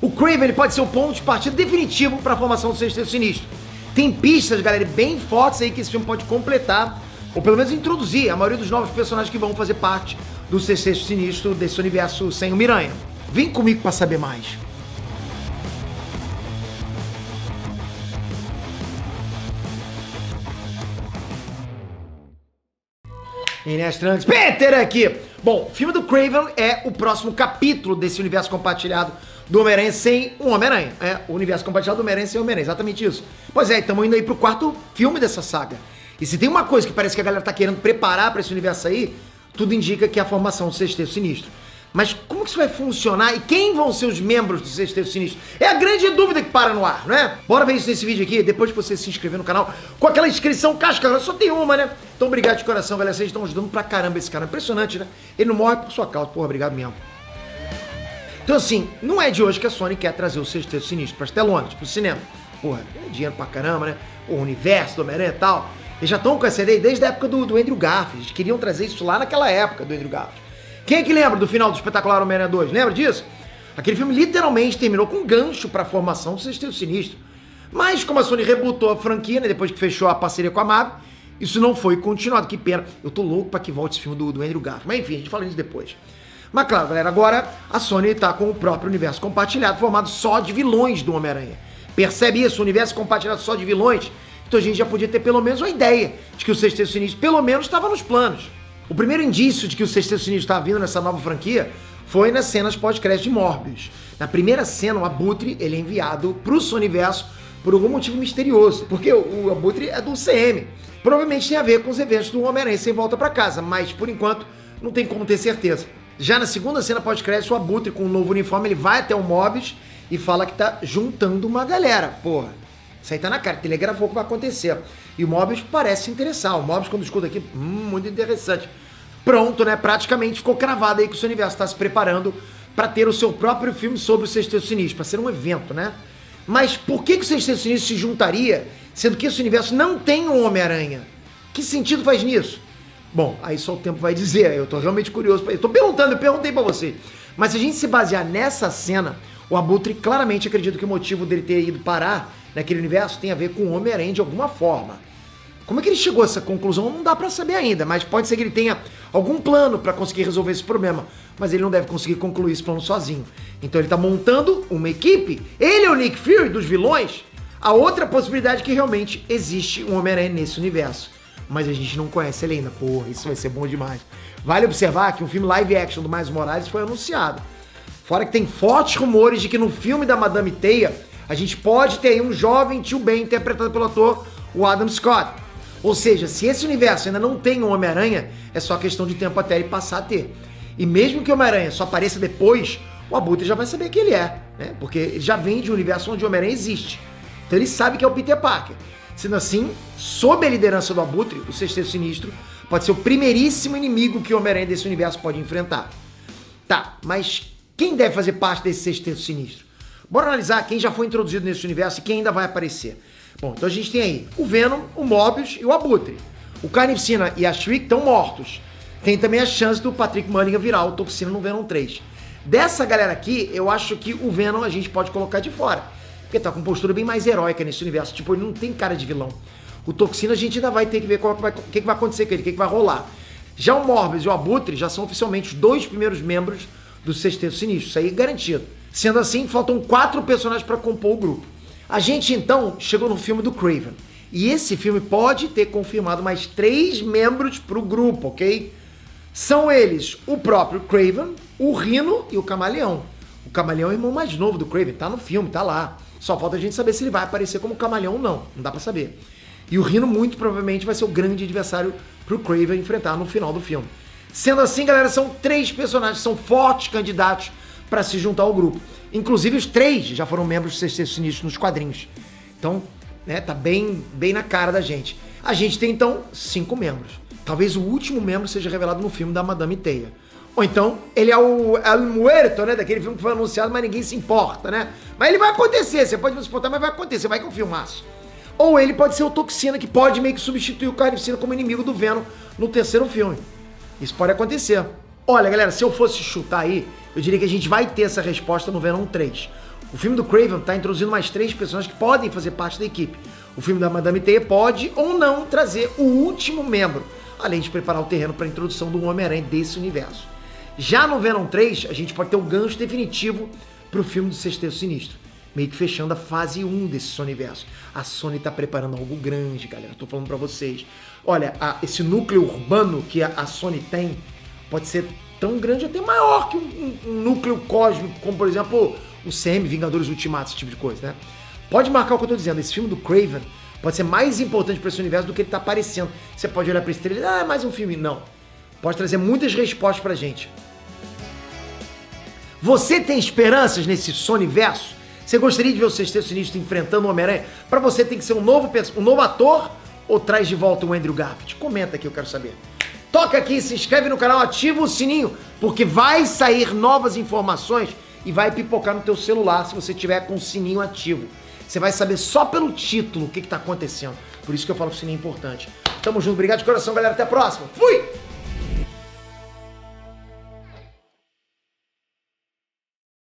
O Kraven ele pode ser o ponto de partida definitivo para a formação do Sexteto Sinistro. Tem pistas, galera, bem fortes aí que esse filme pode completar, ou pelo menos introduzir a maioria dos novos personagens que vão fazer parte do Sexteto Sinistro, desse universo sem o Miranha. Vem comigo para saber mais. Inestrantes, Peter aqui! Bom, o filme do Kraven é o próximo capítulo desse universo compartilhado do Homem-Aranha sem o Homem-Aranha. É, o universo compartilhado do Homem-Aranha sem o Homem-Aranha, exatamente isso. Pois é, estamos indo aí pro quarto filme dessa saga. E se tem uma coisa que parece que a galera tá querendo preparar pra esse universo aí, tudo indica que é a formação do Sexteto Sinistro. Mas como que isso vai funcionar e quem vão ser os membros do Sexteto Sinistro? É a grande dúvida que para no ar, não é? Bora ver isso nesse vídeo aqui, depois de você se inscrever no canal, com aquela inscrição casca, só tem uma, né? Então obrigado de coração, galera, vocês estão ajudando pra caramba esse cara, impressionante, né? Ele não morre por sua causa, porra, obrigado mesmo. Então assim, não é de hoje que a Sony quer trazer o Sexteto Sinistro pras telonas, pro cinema. Porra, é dinheiro pra caramba, né? O universo do Homem-Aranha e tal. Eles já estão com essa ideia desde a época do Andrew Garfield, eles queriam trazer isso lá naquela época do Andrew Garfield. Quem é que lembra do final do Espetacular Homem-Aranha 2? Lembra disso? Aquele filme literalmente terminou com um gancho para a formação do Sexteto Sinistro. Mas como a Sony rebutou a franquia, né, depois que fechou a parceria com a Marvel, isso não foi continuado. Que pena. Eu tô louco para que volte esse filme do Andrew Garfield. Mas enfim, a gente fala disso depois. Mas claro, galera, agora a Sony tá com o próprio universo compartilhado, formado só de vilões do Homem-Aranha. Percebe isso? O universo compartilhado só de vilões? Então a gente já podia ter pelo menos uma ideia de que o Sexteto Sinistro pelo menos estava nos planos. O primeiro indício de que o Sexteto Sinistro estava vindo nessa nova franquia foi nas cenas pós-crédito de Morbius. Na primeira cena, o Abutre ele é enviado pro Sonyverso por algum motivo misterioso, porque o Abutre é do CM. Provavelmente tem a ver com os eventos do Homem-Aranha sem volta para casa, mas por enquanto não tem como ter certeza. Já na segunda cena pós-crédito, o Abutre com um novo uniforme, ele vai até o Morbius e fala que tá juntando uma galera. Porra, isso aí tá na cara, telegrafou o que vai acontecer. E o Morbius parece se interessar. O Morbius, quando escuta aqui, muito interessante. Pronto, né? Praticamente ficou cravado aí que o seu universo está se preparando para ter o seu próprio filme sobre o Sexteto Sinistro, para ser um evento, né? Mas por que o Sexteto Sinistro se juntaria, sendo que esse universo não tem um Homem-Aranha? Que sentido faz nisso? Bom, aí só o tempo vai dizer. Eu tô realmente curioso. Eu tô perguntando, eu perguntei para você. Mas se a gente se basear nessa cena, o Abutre claramente acredita que o motivo dele ter ido parar naquele universo tem a ver com o Homem-Aranha de alguma forma. Como é que ele chegou a essa conclusão? Não dá pra saber ainda, mas pode ser que ele tenha algum plano pra conseguir resolver esse problema. Mas ele não deve conseguir concluir esse plano sozinho. Então ele tá montando uma equipe. Ele é o Nick Fury dos vilões. A outra possibilidade é que realmente existe um Homem-Aranha nesse universo. Mas a gente não conhece ele ainda. Porra, isso vai ser bom demais. Vale observar que um filme live action do Miles Morales foi anunciado. Fora que tem fortes rumores de que no filme da Madame Teia, a gente pode ter aí um jovem tio Ben interpretado pelo ator o Adam Scott. Ou seja, se esse universo ainda não tem um Homem-Aranha, é só questão de tempo até ele passar a ter. E mesmo que o Homem-Aranha só apareça depois, o Abutre já vai saber quem ele é, né? Porque ele já vem de um universo onde o Homem-Aranha existe. Então ele sabe que é o Peter Parker. Sendo assim, sob a liderança do Abutre, o Sexteto Sinistro pode ser o primeiríssimo inimigo que o Homem-Aranha desse universo pode enfrentar. Tá, mas quem deve fazer parte desse Sexteto Sinistro? Bora analisar quem já foi introduzido nesse universo e quem ainda vai aparecer. Bom, então a gente tem aí o Venom, o Morbius e o Abutre. O Carnificina e a Shriek estão mortos. Tem também a chance do Patrick Mulligan virar o Toxina no Venom 3. Dessa galera aqui, eu acho que o Venom a gente pode colocar de fora. Porque tá com postura bem mais heróica nesse universo. Tipo, ele não tem cara de vilão. O Toxina a gente ainda vai ter que ver o que vai acontecer com ele, o que vai rolar. Já o Morbius e o Abutre já são oficialmente os dois primeiros membros do Sexteto Sinistro. Isso aí é garantido. Sendo assim, faltam 4 personagens para compor o grupo. A gente, então, chegou no filme do Kraven. E esse filme pode ter confirmado mais 3 membros pro grupo, ok? São eles o próprio Kraven, o Rhino e o Camaleão. O Camaleão é o irmão mais novo do Kraven, tá no filme, tá lá. Só falta a gente saber se ele vai aparecer como Camaleão ou não. Não dá pra saber. E o Rhino, muito provavelmente, vai ser o grande adversário pro Kraven enfrentar no final do filme. Sendo assim, galera, são 3 personagens, são fortes candidatos para se juntar ao grupo. Inclusive, os 3 já foram membros do Sexteto Sinistro nos quadrinhos. Então, né, tá bem na cara da gente. A gente tem, então, 5 membros. Talvez o último membro seja revelado no filme da Madame Teia. Ou então, ele é o El Muerto, né, daquele filme que foi anunciado, mas ninguém se importa, né? Mas ele vai acontecer, você pode não se importar, mas vai acontecer, vai com o filmaço. Ou ele pode ser o Toxina, que pode meio que substituir o Carnificina como inimigo do Venom no terceiro filme. Isso pode acontecer. Olha, galera, se eu fosse chutar aí, eu diria que a gente vai ter essa resposta no Venom 3. O filme do Craven tá introduzindo mais 3 personagens que podem fazer parte da equipe. O filme da Madame Teia pode ou não trazer o último membro, além de preparar o terreno para a introdução do Homem-Aranha desse universo. Já no Venom 3, a gente pode ter o gancho definitivo pro filme do Sexteto Sinistro, meio que fechando a fase 1 desse universo. A Sony tá preparando algo grande, galera, tô falando pra vocês. Olha, esse núcleo urbano que a Sony tem pode ser tão grande, até maior que um núcleo cósmico, como por exemplo o CM, Vingadores Ultimato, esse tipo de coisa, né? Pode marcar o que eu tô dizendo, esse filme do Craven pode ser mais importante pra esse universo do que ele tá aparecendo. Você pode olhar pra esse trailer, é mais um filme. Não. Pode trazer muitas respostas pra gente. Você tem esperanças nesse Sonyverso? Você gostaria de ver o Sexteto Sinistro enfrentando o Homem-Aranha? Pra você tem que ser um novo ator ou traz de volta o Andrew Garfield? Comenta aqui, eu quero saber. Toca aqui, se inscreve no canal, ativa o sininho, porque vai sair novas informações e vai pipocar no teu celular se você tiver com o sininho ativo. Você vai saber só pelo título o que tá acontecendo. Por isso que eu falo que o sininho é importante. Tamo junto, obrigado de coração, galera. Até a próxima. Fui!